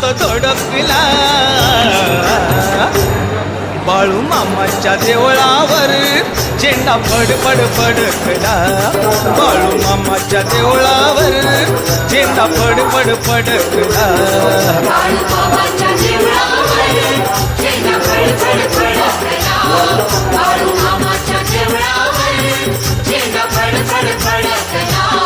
हात धडकला बाळू मामाच्या देवळावर झेंडा फडफड फडकला बाळू मामाच्या देवळावर झेंडा फडफड फडकला बाळू मामाच्या देवळावर झेंडा फडफड फडकला बाळू मामाच्या देवळावर झेंडा फडफड फडकला